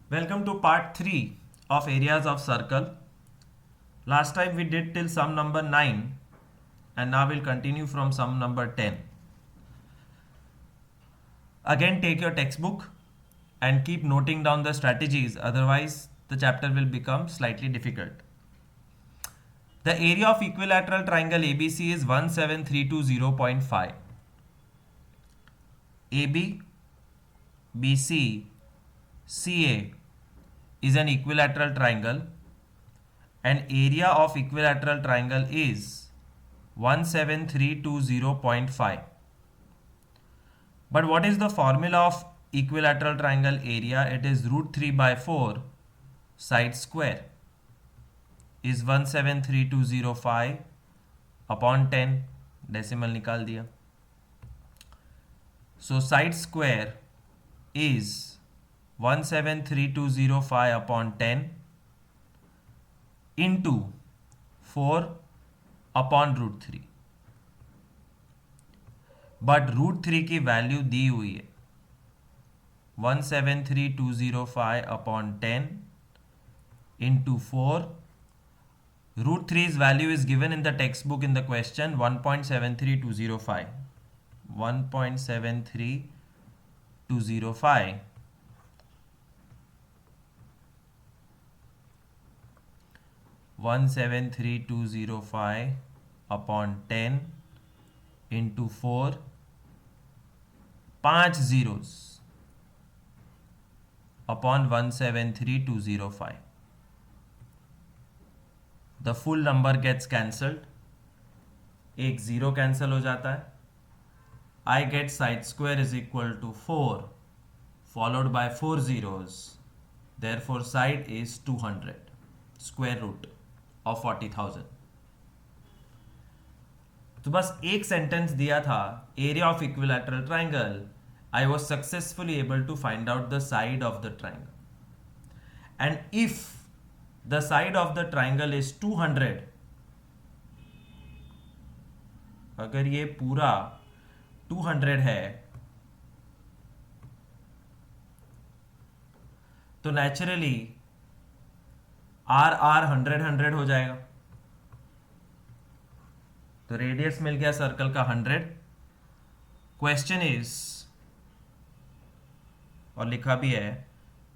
Welcome to part 3 of areas of circle. Last time we did till sum number 9 and now we'll continue from sum number 10. Again take your textbook and keep noting down the strategies, otherwise the chapter will become slightly difficult. The area of equilateral triangle ABC is 17320.5. AB, BC, CA is an equilateral triangle and area of equilateral triangle is 17320.5. But what is the formula of equilateral triangle area? It is root 3 by 4 side square is 17320.5 upon 10, decimal निकाल दिया. So side square is 17320.5 upon 10 into 4 upon root 3. But root 3 की value दी हुई है 17320.5 upon 10 into 4. Root 3's value is given in the textbook in the question 1.73205. 1.73205 1732005 upon 10 into 4, 5 zeros upon 1732005. The full number gets cancelled. एक zero cancel हो जाता है. I get side square is equal to 4 followed by 4 zeros. Therefore side is 200, square root of 40,000. तो बस एक sentence दिया था area of equilateral triangle. I was successfully able to find out the side of the triangle and if the side of the triangle is 200, अगर ये पूरा 200 है तो नेचुरली आर आर 100 हो जाएगा. तो रेडियस मिल गया सर्कल का 100. क्वेश्चन इज, और लिखा भी है,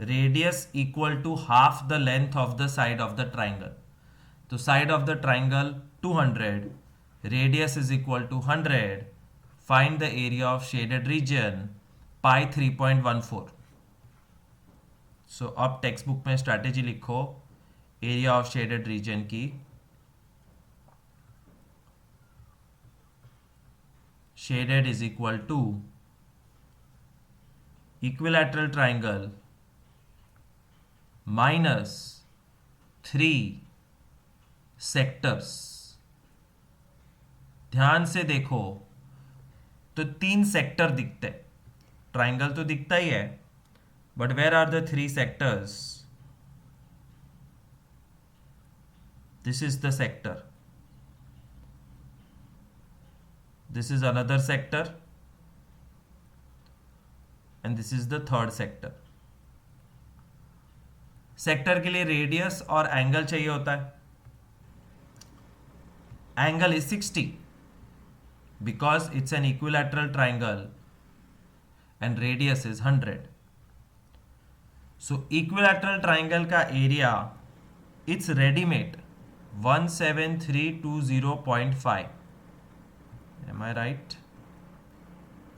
radius equal to half the length of the side of the triangle. तो side of the triangle 200, radius is equal to 100. Find the area of shaded region pi 3.14. So अब textbook में strategy लिखो area of shaded region की. Shaded is equal to equilateral triangle minus 3 sectors. ध्यान से देखो तो 3 sector दिखते. Triangle तो दिखता ही है, but where are the 3 sectors? This is the sector. This is another sector and this is the third sector. Sector के लिए रेडियस और एंगल चाहिए होता है. Angle is 60 because it's an equilateral triangle and radius is 100. So equilateral triangle का area it's ready-made 17320.5. Am I right?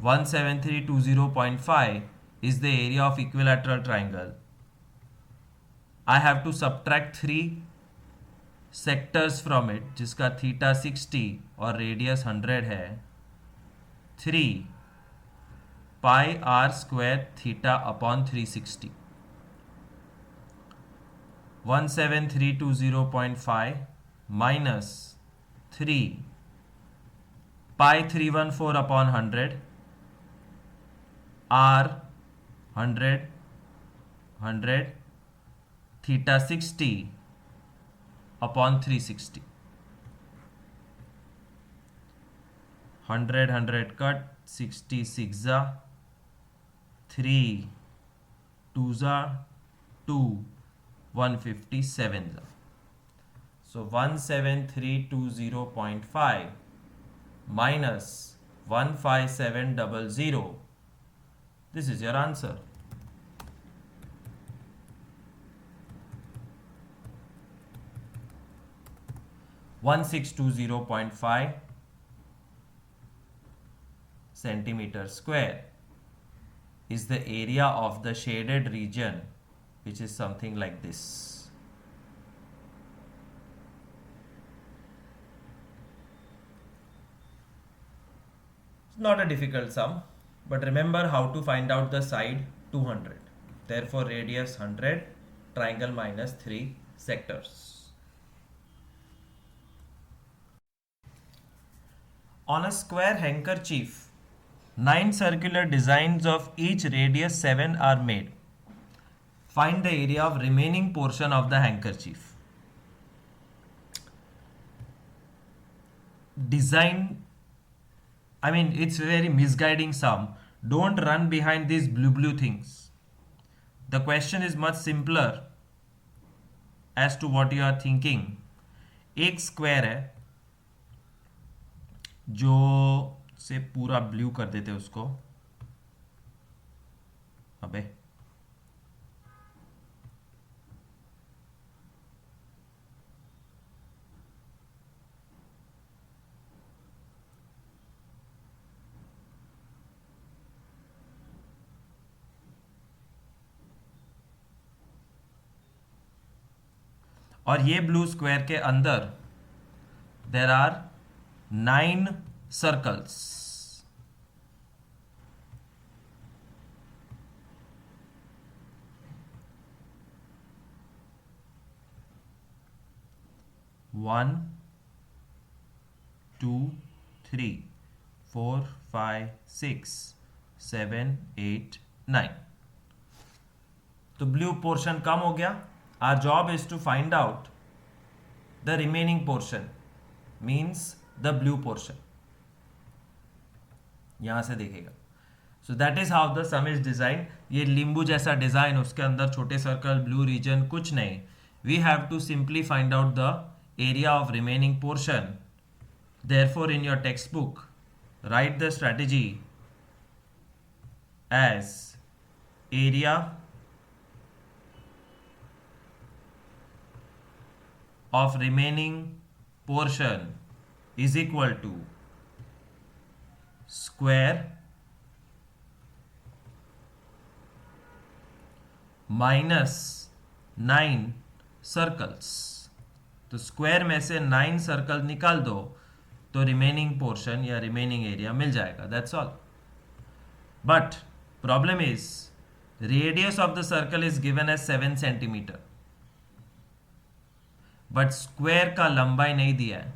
17320.5 is the area of equilateral triangle. I have to subtract 3 sectors from it, जिसका theta 60 और radius 100 है. 3 pi r square theta upon 360. 17320.5 minus 3 pi 314 upon 100, r 100 theta 60 upon 360. 100 cut, 60 6 जा, 3 2 जा, 2 157. So 17320.5 minus 15700. This is your answer. One six two 0.5 centimeter square is the area of the shaded region, which is something like this. It's not a difficult sum, but remember how to find out the side. 200. Therefore radius 100, triangle minus 3 sectors. On a square handkerchief, 9 circular designs of each radius 7 are made. Find the area of remaining portion of the handkerchief. Design, it's very misguiding sum. Don't run behind these blue things. The question is much simpler as to what you are thinking. एक square है जो से पूरा blue कर देते उसको, अबे और ये ब्लू स्क्वायर के अंदर देर आर 9 circles. One, 2, 3, 4, 5, 6, 7, 8, 9. तो ब्लू पोर्शन कम हो गया. Our job is to find out the remaining portion, means the blue portion. यहां से देखेगा. So that is how the some is design. ये लींबू जैसा डिजाइन, उसके अंदर छोटे सर्कल, ब्लू रीजन, कुछ नहीं. We have to simply find out the area of remaining portion. Therefore in your text book write the strategy as area of remaining portion is equal to square minus 9 circles. तो square में से 9 circle निकाल दो तो remaining portion या remaining area मिल जाएगा. That's all. But problem is radius of the circle is given as 7 centimetre, बट स्क्वायर का लंबाई नहीं दिया है.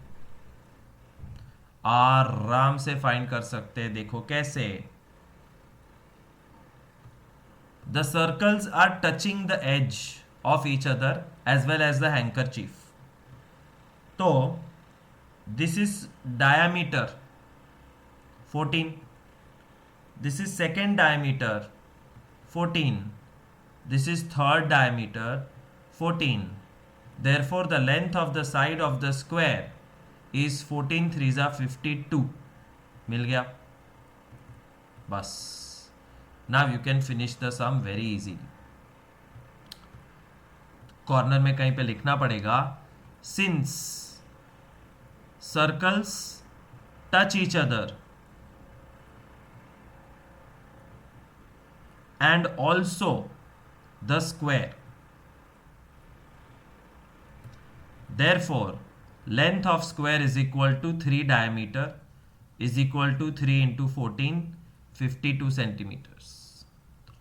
आराम से फाइंड कर सकते हैं. देखो कैसे. The circles are touching the edge of each other as well as the handkerchief. तो this is diameter 14, this is second diameter 14, this is third diameter 14. Therefore the length of the side of the square is 14 3s are 52. मिल गया बस. Now you can finish the sum very easily. Corner में कहीं पे लिखना पड़ेगा since circles touch each other and also the square, therefore length of square is equal to 3 diameter is equal to 3 into 14 52 centimeters.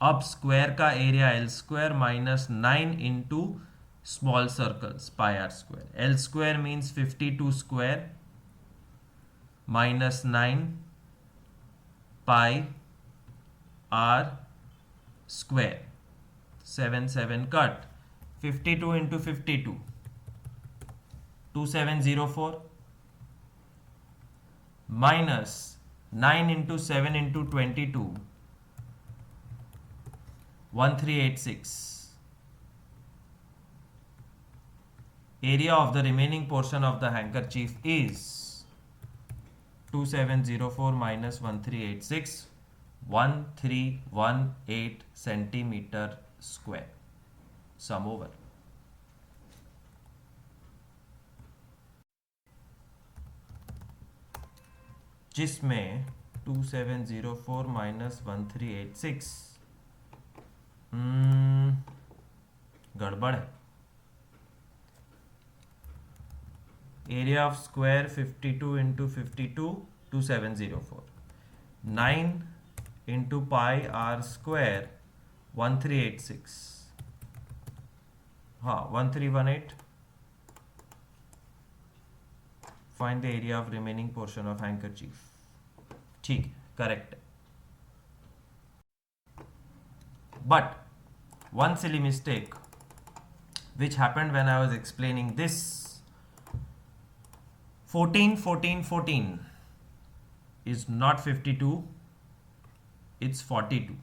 अब square का area L square minus 9 into small circles pi r square. L square means 52 square minus 9 pi r square. 7 7 cut. 52 into 52 2704 minus 9 into 7 into 22 1386. area of the remaining portion of the handkerchief is 2704 minus 1386, 1318 centimeter square. Sum over. जिसमें 2704 minus 1386 गड़बड़ है. Area of square 52 into 52 2704, 9 into pi r square 1386, हाँ 1318. Find the area of remaining portion of handkerchief. ठीक, correct. But one silly mistake which happened when I was explaining this. 14 14 14 is not 52, it's 42.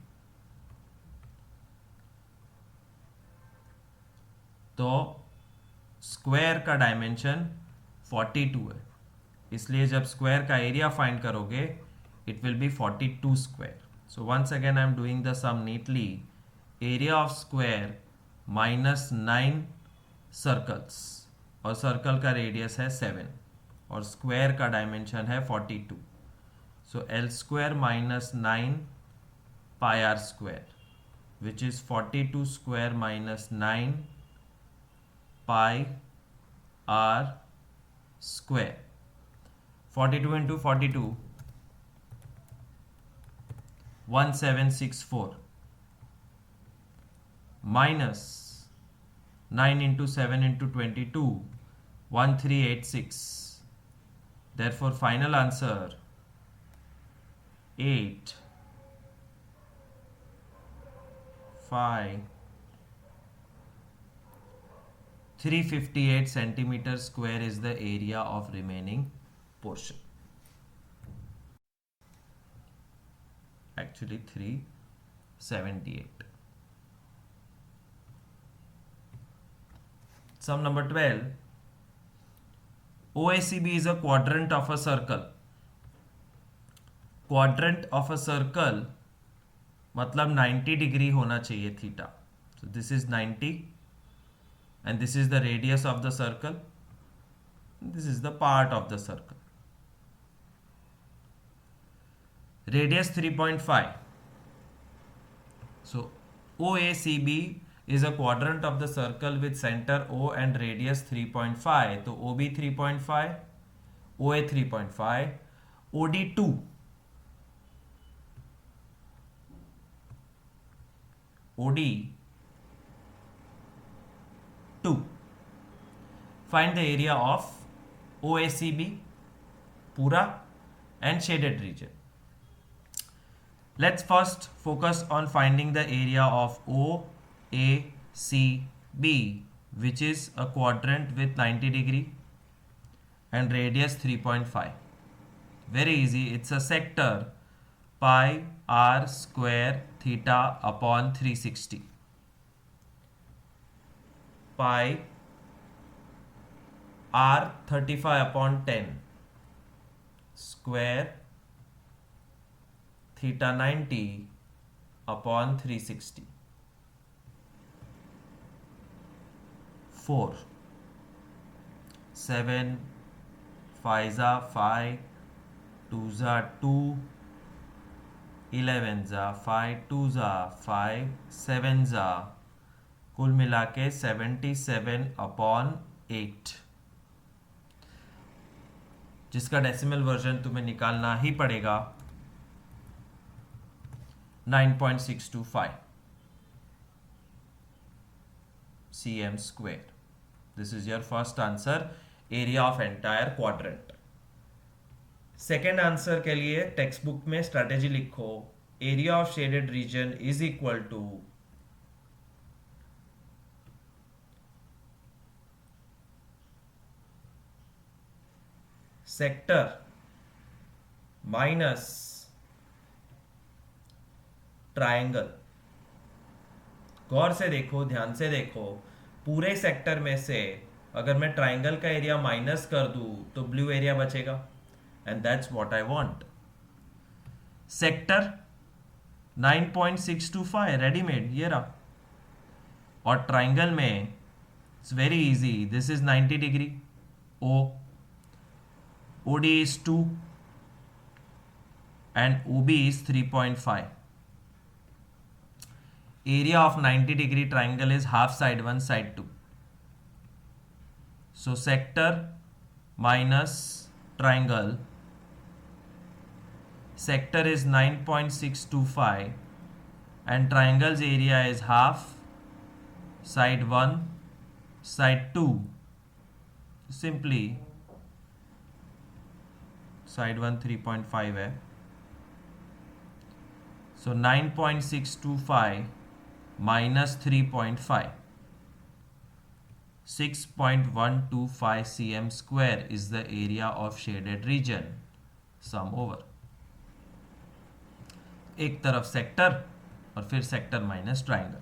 तो square का dimension 42 है, इसलिए जब square का area find करोगे it will be 42 square. So once again I am doing the sum neatly. Area of square minus 9 circles, और circle का radius है 7 और स्क्वायर का डायमेंशन है 42. So L square minus 9 pi r square which is 42 square minus 9 pi r square. 42 into 42 1764 minus 9 into 7 into 22 1386. Therefore final answer 8 5 358 centimeter square is the area of remaining portion. Actually 378. Sum number 12. OACB is a quadrant of a circle. Quadrant of a circle मतलब 90 degree होना चाहिए theta. So this is 90 and this is the radius of the circle. This is the part of the circle. Radius 3.5. So OACB is a quadrant of the circle with center O and radius 3.5. तो OB 3.5, OA 3.5, OD 2. OD 2. Find the area of OACB पूरा and shaded region. Let's first focus on finding the area of OACB, which is a quadrant with 90 degree and radius 3.5. Very easy, it's a sector pi r square theta upon 360. Pi r 35 upon 10 square theta 90 upon 360. 4 7 5 za 5 2 za 2 11 za 5 2 za 5 7 za कुल मिला के 77 upon 8, जिसका decimal version तुम्हें निकालना ही पड़ेगा 9.625 cm square. This is your first answer, area of entire quadrant. Second answer के लिए textbook में स्ट्रैटेजी लिखो, area of shaded region is equal to sector minus triangle. गौर से देखो, ध्यान से देखो, पूरे सेक्टर में से अगर मैं ट्राइंगल का एरिया माइनस कर दूं तो ब्लू एरिया बचेगा, and that's what I want. Sector 9.625 readymade ये रहा. और ट्राइंगल में it's very easy. This is 90 degree. O OD is 2 and OB is 3.5. Area of 90 degree triangle is half side 1 side 2. So sector minus triangle. Sector is 9.625 and triangle's area is half side 1 side 2. Simply side 1 3.5 है. सो 9.625 minus 3.5, 6.125 cm square is the area of shaded region. Sum over. एक तरफ sector और फिर sector minus triangle.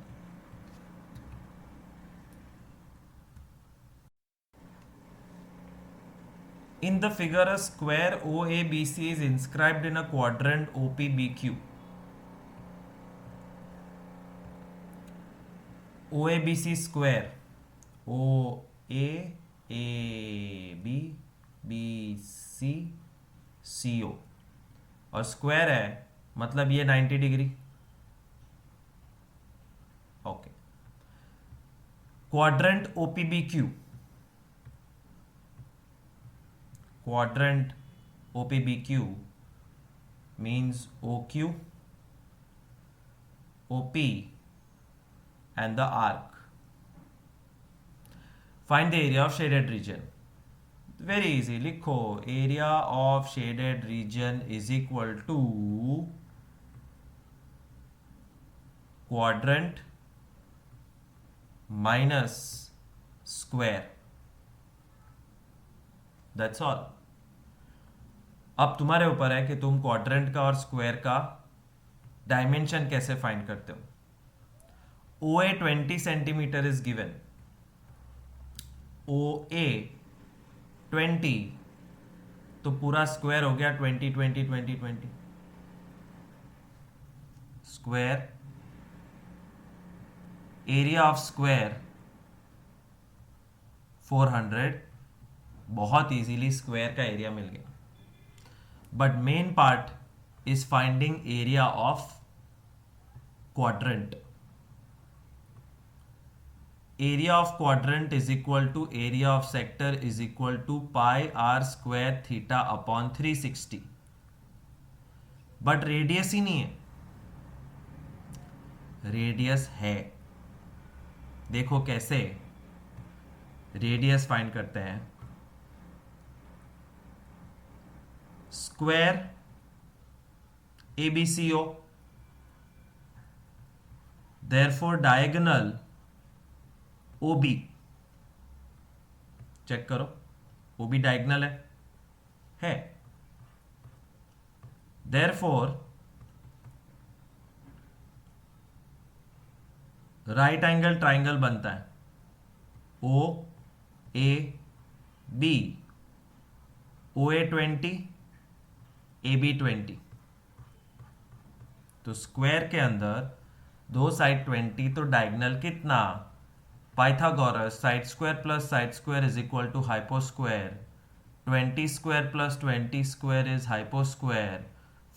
In the figure, a square OABC is inscribed in a quadrant OPBQ. OABC square, OAABBCO, और square है मतलब ये 90 degree. Okay. Quadrant OPBQ. Quadrant OPBQ means OQ, OP and the arc. Find the area of shaded region. Very easy. लिखो area of shaded region is equal to quadrant minus square. That's all. अब तुम्हारे ऊपर है कि तुम quadrant का और square का डायमेंशन कैसे फाइंड करते हो. OA 20 centimetre is given. OA 20 तो पूरा स्क्वायर हो गया 20 20 20 20 स्क्वायर. Area of square 400. बहुत इजीली स्क्वायर का एरिया मिल गया. But main part is finding area of quadrant. Area of quadrant is equal to area of sector is equal to pi r square theta upon 360. But radius ही नहीं है. Radius है. देखो कैसे radius find करते हैं. Square ABCO, therefore diagonal OB. Check करो OB diagonal है. therefore राइट एंगल ट्राइंगल बनता है OAB. OA 20 AB 20. तो स्क्वायर के अंदर दो साइड 20 तो डायगोनल कितना. Pythagoras side square plus side square is equal to hypo square. 20 square plus 20 square is equal.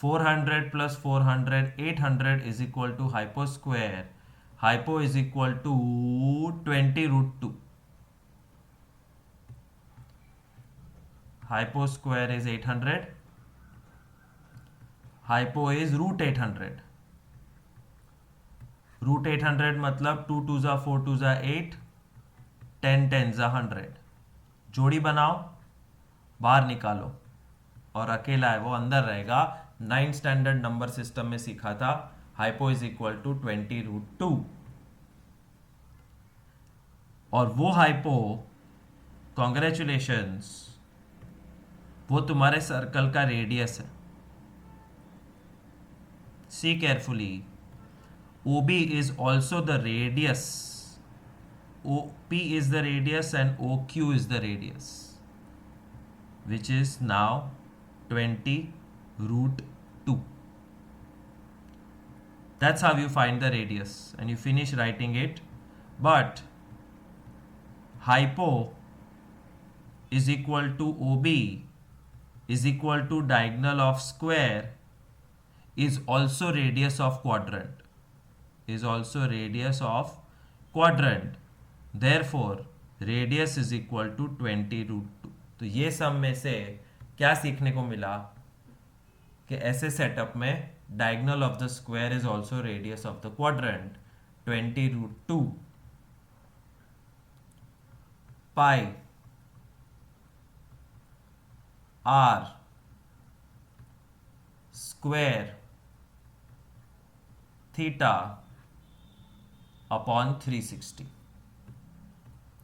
400 plus 400 800 is equal to hypo square. Hypo is equal to 20√2. Hypo square is 800. Hypo is √800. √800 मतलब 2 2 जा 4 2 जा 8, 10 10 जा 100. जोड़ी बनाओ, बाहर निकालो, और अकेला है वो अंदर रहेगा. 9 स्टैंडर्ड नंबर सिस्टम में सीखा था. Hypo is equal to 20√2. और वो हाइपो, कॉन्ग्रेचुलेशंस, वो तुम्हारे सर्कल का रेडियस है. See carefully. OB is also the radius OP is the radius and OQ is the radius, which is now 20 root 2. That's how you find the radius and you finish writing it. But hypo is equal to OB is equal to diagonal of square is also radius of quadrant, therefore radius is equal to 20 root 2. तो ये सब में से क्या सीखने को मिला कि ऐसे सेटअप में diagonal of the square is also radius of the quadrant, 20 root 2 pi r square theta upon 360.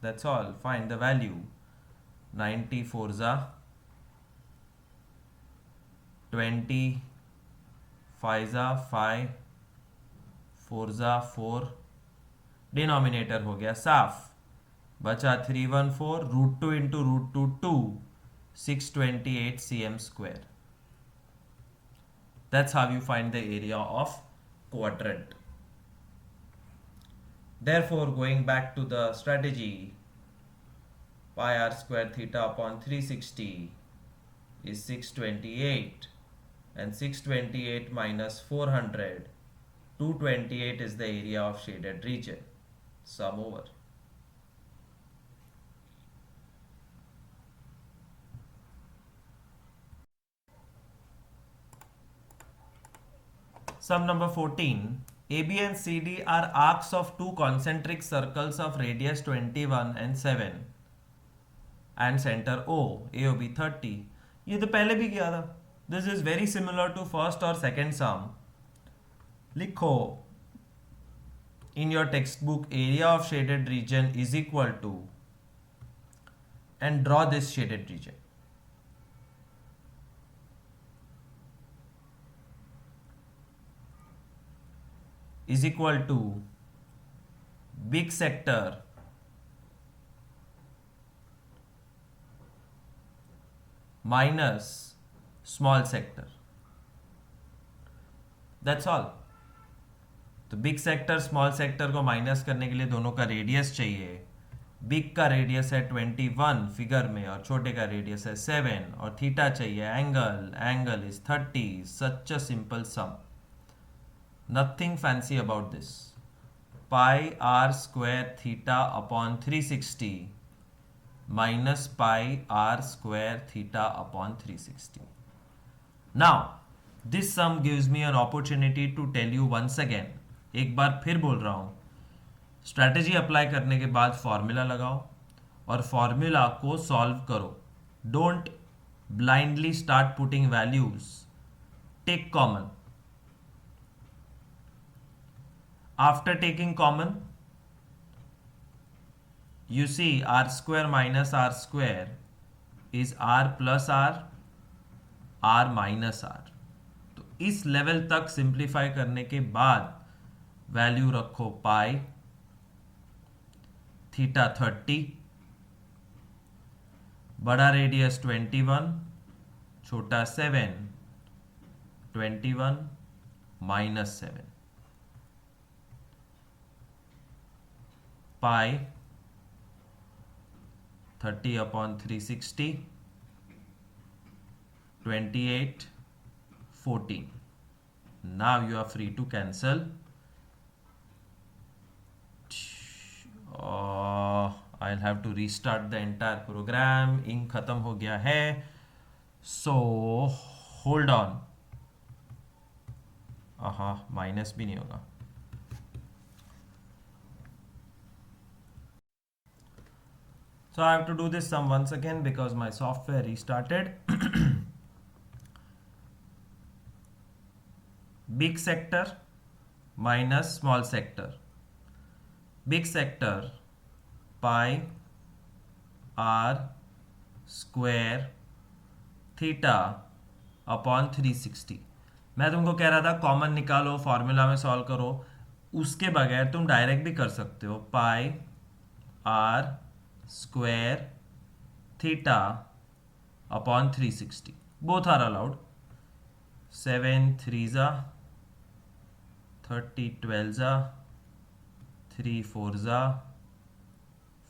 That's all. Find the value. 94 za 20, 5 za 5, 4 za 4, denominator हो गया साफ, बचा 314 root 2 into root 2 2, 628 cm square. That's how you find the area of quadrant. Therefore, going back to the strategy, pi r square theta upon 360 is 628, and 628 minus 400, 228 is the area of shaded region. Sum over. Sum number 14. AB and CD are arcs of two concentric circles of radius 21 and 7 and center O, AOB 30. ये तो पहले भी किया था. This is very similar to first or second sum. लिखो in your textbook area of shaded region is equal to, and draw this shaded region. Is equal to big sector minus small sector. That's all. तो big sector small sector को minus करने के लिए दोनों का radius चाहिए. Big का radius है 21 फिगर में और छोटे का रेडियस है 7 और थीटा चाहिए angle is 30. Such a simple some, nothing fancy about this. Pi r square theta upon 360 minus pi r square theta upon 360. Now this sum gives me an opportunity to tell you once again, एक बार फिर बोल रहा हूं, strategy apply करने के बाद formula लगाओ और फॉर्मूला को सॉल्व करो. Don't blindly start putting values. Take common. After taking common, you see r square minus r square is r plus r, r minus r. तो इस लेवल तक सिंप्लीफाई करने के बाद वैल्यू रखो पाई थीटा 30, बड़ा रेडियस 21, छोटा 7, 21 minus 7. pi 30 upon 360, 28, 14. Now you are free to cancel. I'll have to restart the entire program. Ink खत्म हो गया है. So hold on. माइनस भी नहीं होगा. So I have to do this sum once again because my software restarted. Big sector minus small sector. Big sector pi r square theta upon 360. मैं तुमको कह रहा था कॉमन निकालो, फॉर्मूला में सॉल्व करो. उसके बगैर तुम डायरेक्ट भी कर सकते हो. पाई r square theta upon 360. Both are allowed. 7 3s are 30 12s are 3 4s are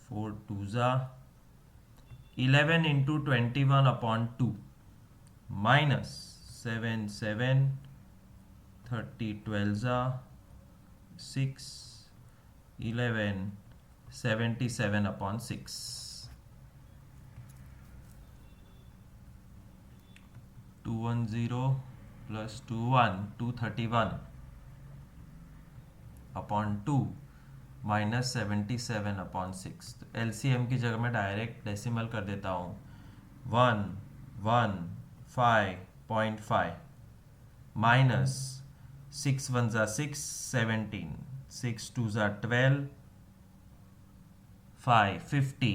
4 2s are 11 into 21 upon 2 minus 7 7 30 12s are 6 11 77 upon 6. 210 plus 21 231 upon 2 minus 77 upon 6. तो एलसीएम की जगह मैं डायरेक्ट डेसिमल कर देता हूँ. 115.5 minus 6 1 6 17 6 2 12 5 50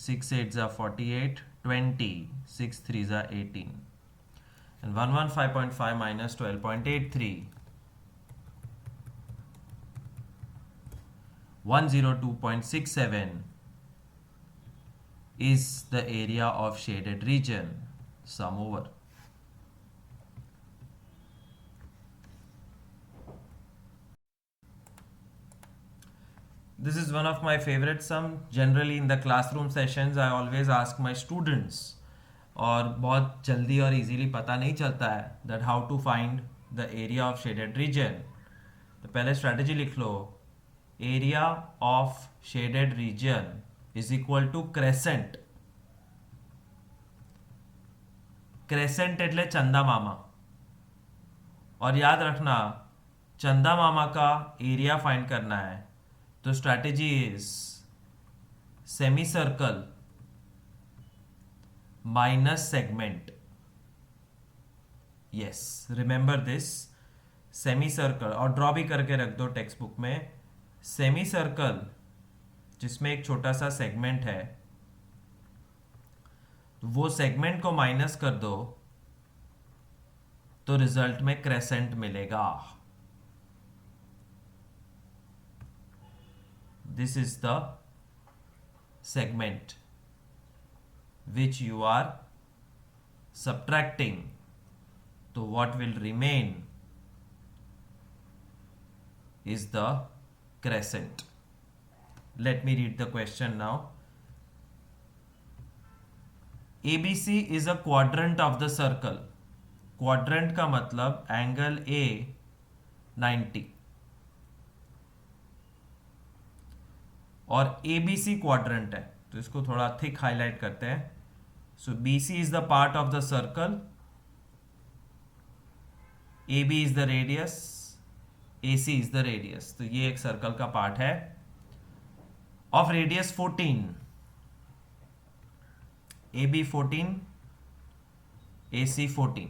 6 8 48 20 6 3 18 and 115.5 minus 12.83 102.67 is the area of shaded region. Sum over. This is one of my favorite sum. Generally in the classroom sessions I always ask my students, और बहुत जल्दी और इजीली पता नहीं चलता है that how to find the area of shaded region. तो पहले स्ट्रैटेजी लिख लो. Area of shaded region is equal to crescent. Crescent એટલે चंदा मामा. और याद रखना चंदा मामा का एरिया फाइंड करना है तो strategy is semi circle minus segment. Yes, remember this. Semi circle, और ड्रॉ भी करके रख दो टेक्स्ट बुक में. सेमी सर्कल जिसमें एक छोटा सा सेगमेंट है, वो सेगमेंट को माइनस कर दो तो रिजल्ट में क्रेसेंट मिलेगा. This is the segment which you are subtracting. तो what will remain is the crescent. Let me read the question now. ABC is a quadrant of the circle. Quadrant का मतलब angle A 90 और ABC quadrant है तो इसको थोड़ा thick highlight करते हैं. सो BC is the part of the circle, AB is the radius, AC is the radius. तो ये एक सर्कल का पार्ट है of radius 14. AB 14, AC 14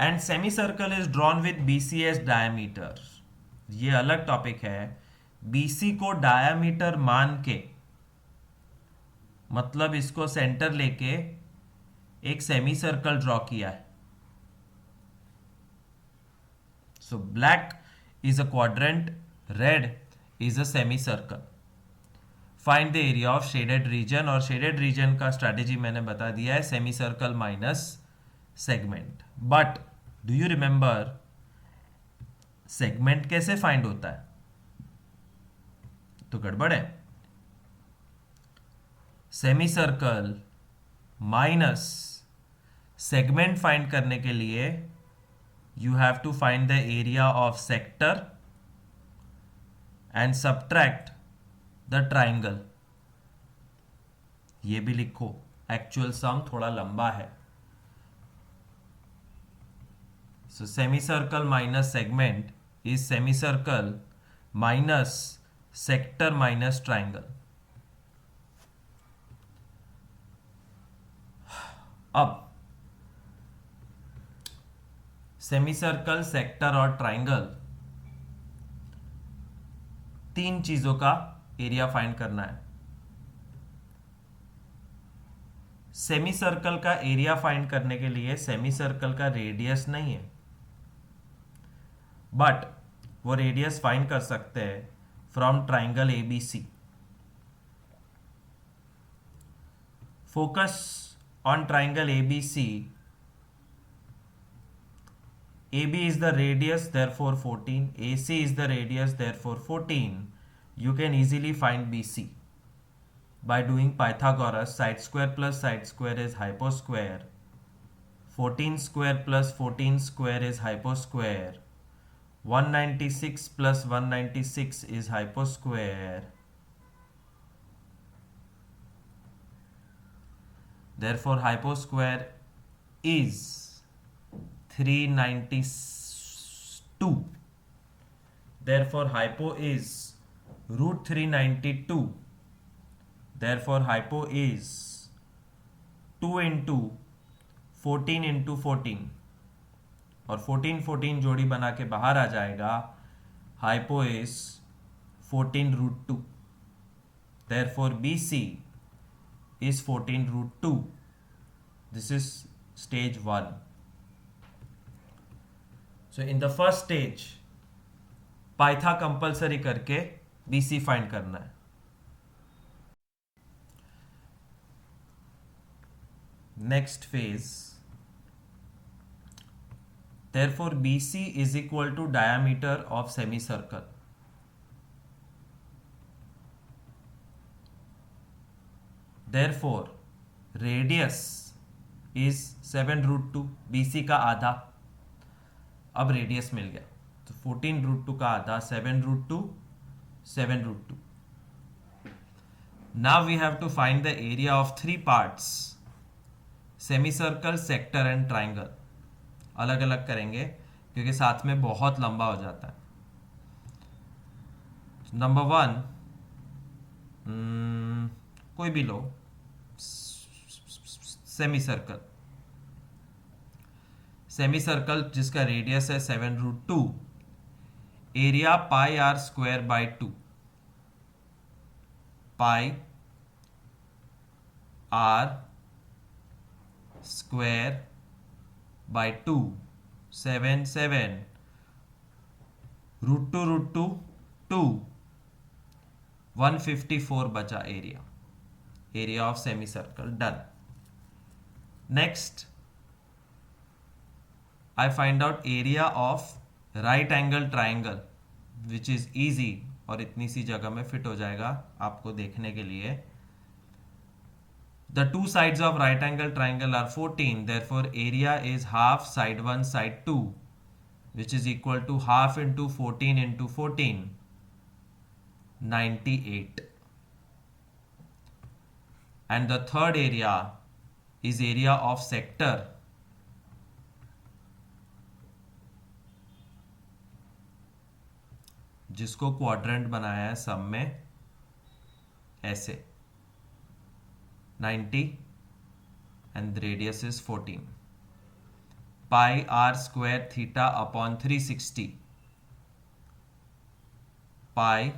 and semi circle is drawn with BC as diameter. ये अलग topic है. BC को diameter मान के, मतलब इसको सेंटर लेके एक सेमी सर्कल ड्रॉ किया है. So black is a quadrant, red is a semicircle. Find the area of shaded region, और shaded region का strategy मैंने बता दिया है, semicircle minus segment. But do you remember segment कैसे find होता है? तो गड़बड़ है. semicircle minus segment find करने के लिए you have to find the area of sector and subtract the triangle. ये भी लिखो. एक्चुअल सम थोड़ा लंबा है. So semicircle minus segment is semicircle minus sector minus triangle. अब सेमी सर्कल, सेक्टर और ट्राइंगल, तीन चीजों का एरिया फाइंड करना है. सेमी सर्कल का एरिया फाइंड करने के लिए सेमी सर्कल का रेडियस नहीं है, बट वो रेडियस फाइंड कर सकते हैं from triangle ABC. focus on triangle ABC. AB is the radius, therefore 14. AC is the radius, therefore 14. You can easily find BC by doing Pythagoras. Side square plus side square is hyposquare. 14 square plus 14 square is hyposquare. 196 plus 196 is hyposquare. Therefore, hyposquare is 392. Therefore, hypo is root 392. Therefore, hypo is 2 into 14 into 14 और 14 जोड़ी बना के बाहर आ जाएगा. Hypo is 14 root 2. Therefore, BC is 14 root 2. This is stage 1. So in the first stage, पाइथा compulsory करके BC find करना है. Next phase. Therefore, BC is equal to diameter of semicircle. Therefore, radius is 7 root 2. BC का आधा. अब radius मिल गया तो 14 root 2 का आधा 7 root 2 7 root 2. Now we have to find the area of three parts: semicircle, sector and triangle. अलग अलग करेंगे क्योंकि साथ में बहुत लंबा हो जाता है. नंबर 1 कोई भी लो. सेमीसर्कल. सेमीसर्कल जिसका रेडियस है 7 root 2. Area pi r square by 2. Pi r square by 2. 7 7 root 2 2. 154 बचा area. Area of semicircle done. Next I find out area of right angle triangle, which is easy और इतनी सी जगह में fit हो जाएगा आपको देखने के लिए. The two sides of right angle triangle are 14. Therefore, area is half side 1 side 2, which is equal to half into 14 into 14, 98. And the third area is area of sector. जिसको क्वाड्रेंट बनाया है सब में ऐसे 90 and the radius is 14. Pi r square theta upon 360. Pi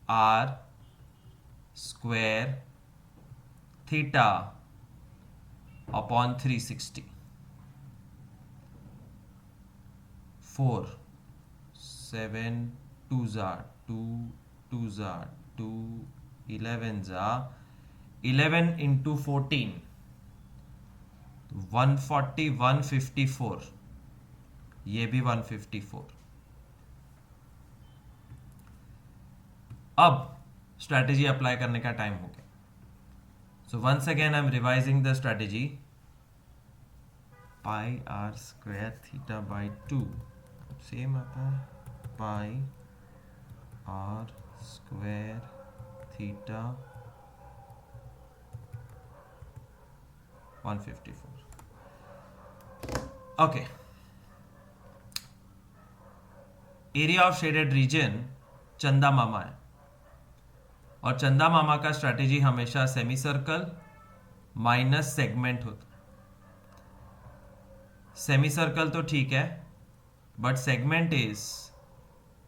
r square theta upon 360. 4 7 2s are 2 2s are 2 11s are 11 into 14 140 154. ये भी 154. अब strategy apply करने का टाइम हो गया. So once again I am revising the strategy. Pi r square theta by 2 same आता है. Pi r square theta 154. Okay. Area of shaded region चंदा मामा है और चंदा मामा का स्ट्रैटेजी हमेशा सेमी सर्कल माइनस सेगमेंट होता है. सेमी सर्कल तो ठीक है but segment is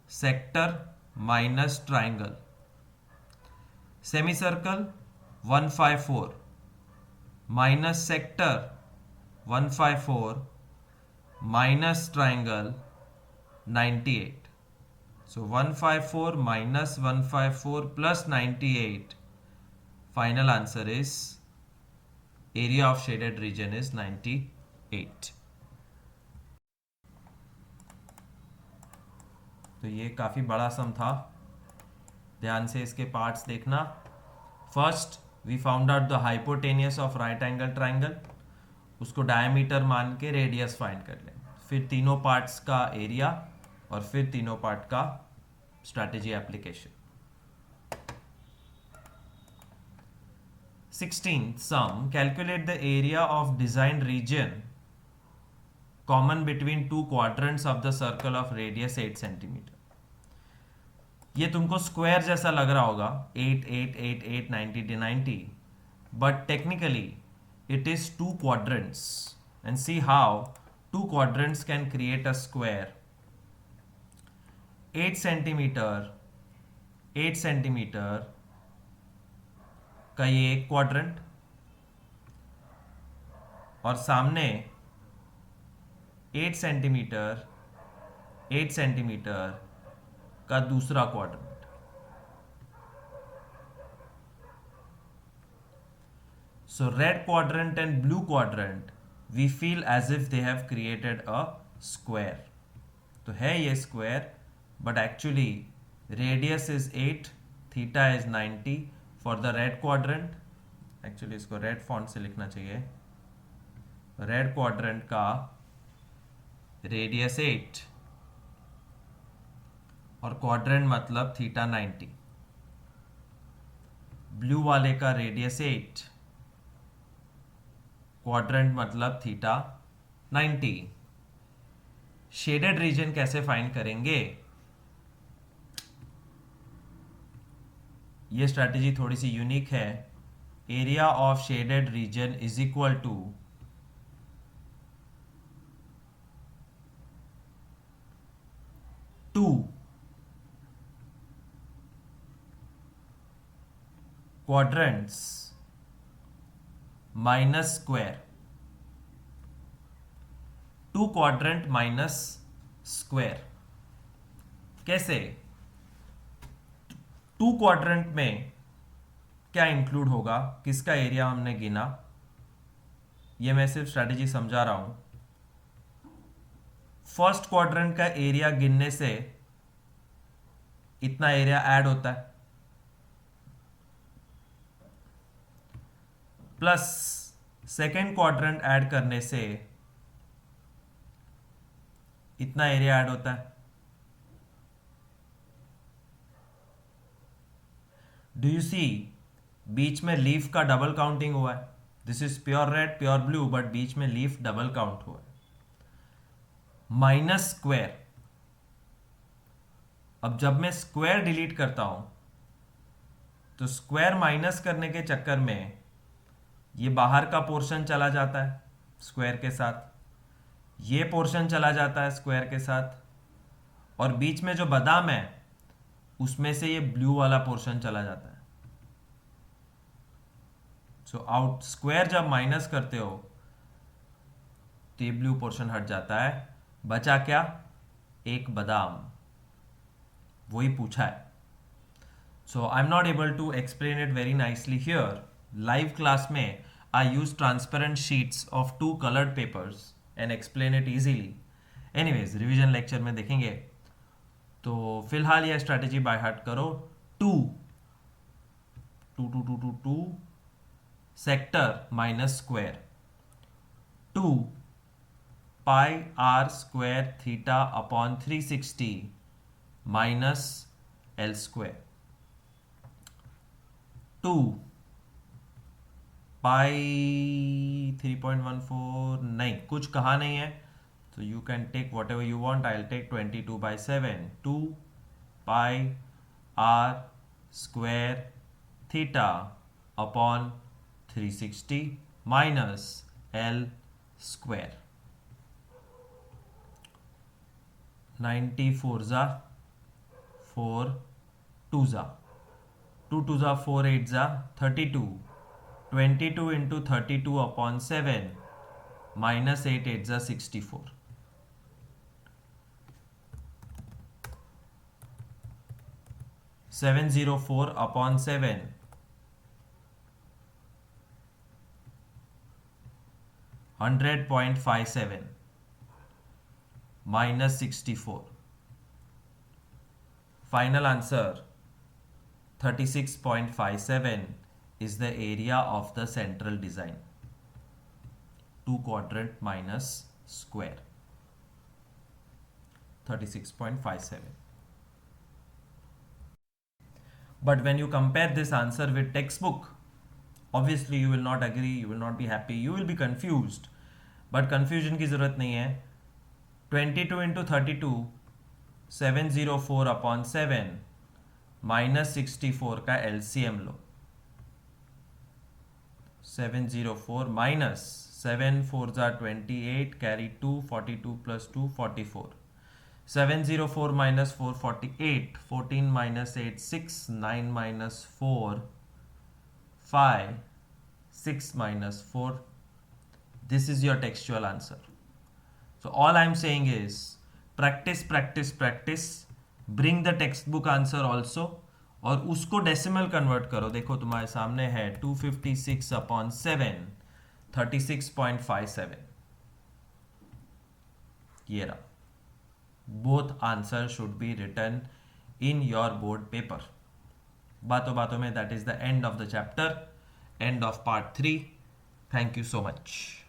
sector minus triangle. Semi circle 154 minus sector 154 minus triangle 98. So 154 minus 154 plus 98. Final answer is area of shaded region is 98. तो ये काफ़ी बड़ा सम था, ध्यान से इसके पार्ट्स देखना. First we found out the hypotenuse of right angle triangle, उसको डायमीटर मान के रेडियस फाइंड कर लें. फिर तीनों पार्ट्स का एरिया और फिर तीनों पार्ट का strategy application. 16th sum, calculate the area of designed region common between two quadrants of the circle of radius 8 centimeter. ये तुमको स्क्वायर जैसा लग रहा होगा 8 8 8 8 90 90, but technically it is two quadrants, and see how two quadrants can create a square. 8 centimeter का ये एक quadrant और सामने 8 सेंटीमीटर का दूसरा quadrant. So red quadrant and blue quadrant, we feel as if they have created a square. तो है ये square, but actually radius is 8, theta is 90 for the red quadrant. Actually इसको red font से लिखना चाहिए. Red quadrant का radius 8 और quadrant मतलब थीटा 90. ब्लू वाले का रेडियस 8, क्वाड्रेंट मतलब थीटा 90. शेडेड रीजन कैसे फाइंड करेंगे? ये स्ट्रैटेजी थोड़ी सी यूनिक है. Area of shaded region is equal to two quadrants minus square. Two quadrant minus square कैसे? टू क्वाड्रेंट में क्या इंक्लूड होगा, किसका एरिया हमने गिना, ये मैं सिर्फ स्ट्रैटेजी समझा रहा हूं. फर्स्ट क्वाड्रेंट का एरिया गिनने से इतना एरिया ऐड होता है, प्लस सेकेंड क्वाड्रेंट ऐड करने से इतना एरिया ऐड होता है. डू यू सी बीच में लीफ का डबल काउंटिंग हुआ है. This is pure red pure blue, but बीच में लीफ डबल काउंट हुआ है. माइनस स्क्वायर, अब जब मैं स्क्वायर डिलीट करता हूं तो स्क्वायर माइनस करने के चक्कर में ये बाहर का पोर्शन चला जाता है स्क्वायर के साथ, ये पोर्शन चला जाता है स्क्वायर के साथ, और बीच में जो बादाम है उसमें से ये ब्लू वाला पोर्शन चला जाता है. सो आउट स्क्वायर जब माइनस करते हो तो ये ब्लू पोर्शन हट जाता है. बचा क्या? एक बादाम. वही पूछा है. So I am not able to explain it very nicely here. Live class में I use transparent sheets of 2 coloured papers and explain it easily. Anyways revision lecture में देखेंगे. तो फिलहाल यह स्ट्रैटेजी बाय हार्ट करो. Two sector minus square. 2 pi r square theta upon 360 minus L square. 2 pi 3.14 नहीं, कुछ कहा नहीं है, तो you can take what ever you want. I will take 22/7. 2 pi r square theta upon 360 minus L square. 94 जा 4 2 जा 2 2 जा 4 8 जा 32. 22 into 32 upon 7 minus 8 8 जा 64. 704 upon 7, 100.57 minus 64. Final answer 36.57 is the area of the central design. 2 quadrant minus square. 36.57. But when you compare this answer with textbook, obviously you will not agree, you will not be happy, you will be confused. But confusion की जरूरत नहीं है. 22 into 32, 704 upon 7 minus 64 का LCM low. 704 minus 7 4s are 28, carry 2, 42 plus 2, 44. 704 minus 448, 14 minus 8, 6, 9 minus 4, 5, 6 minus 4. This is your textual answer. So all I'm saying is practice, practice, practice. Bring the textbook answer also. और उसको decimal convert करो. देखो तुम्हारे सामने है 256 upon 7, 36.57. ये रहा. Both answers should be written in your board paper. बातों बातों में that is the end of the chapter, end of part 3. Thank you so much.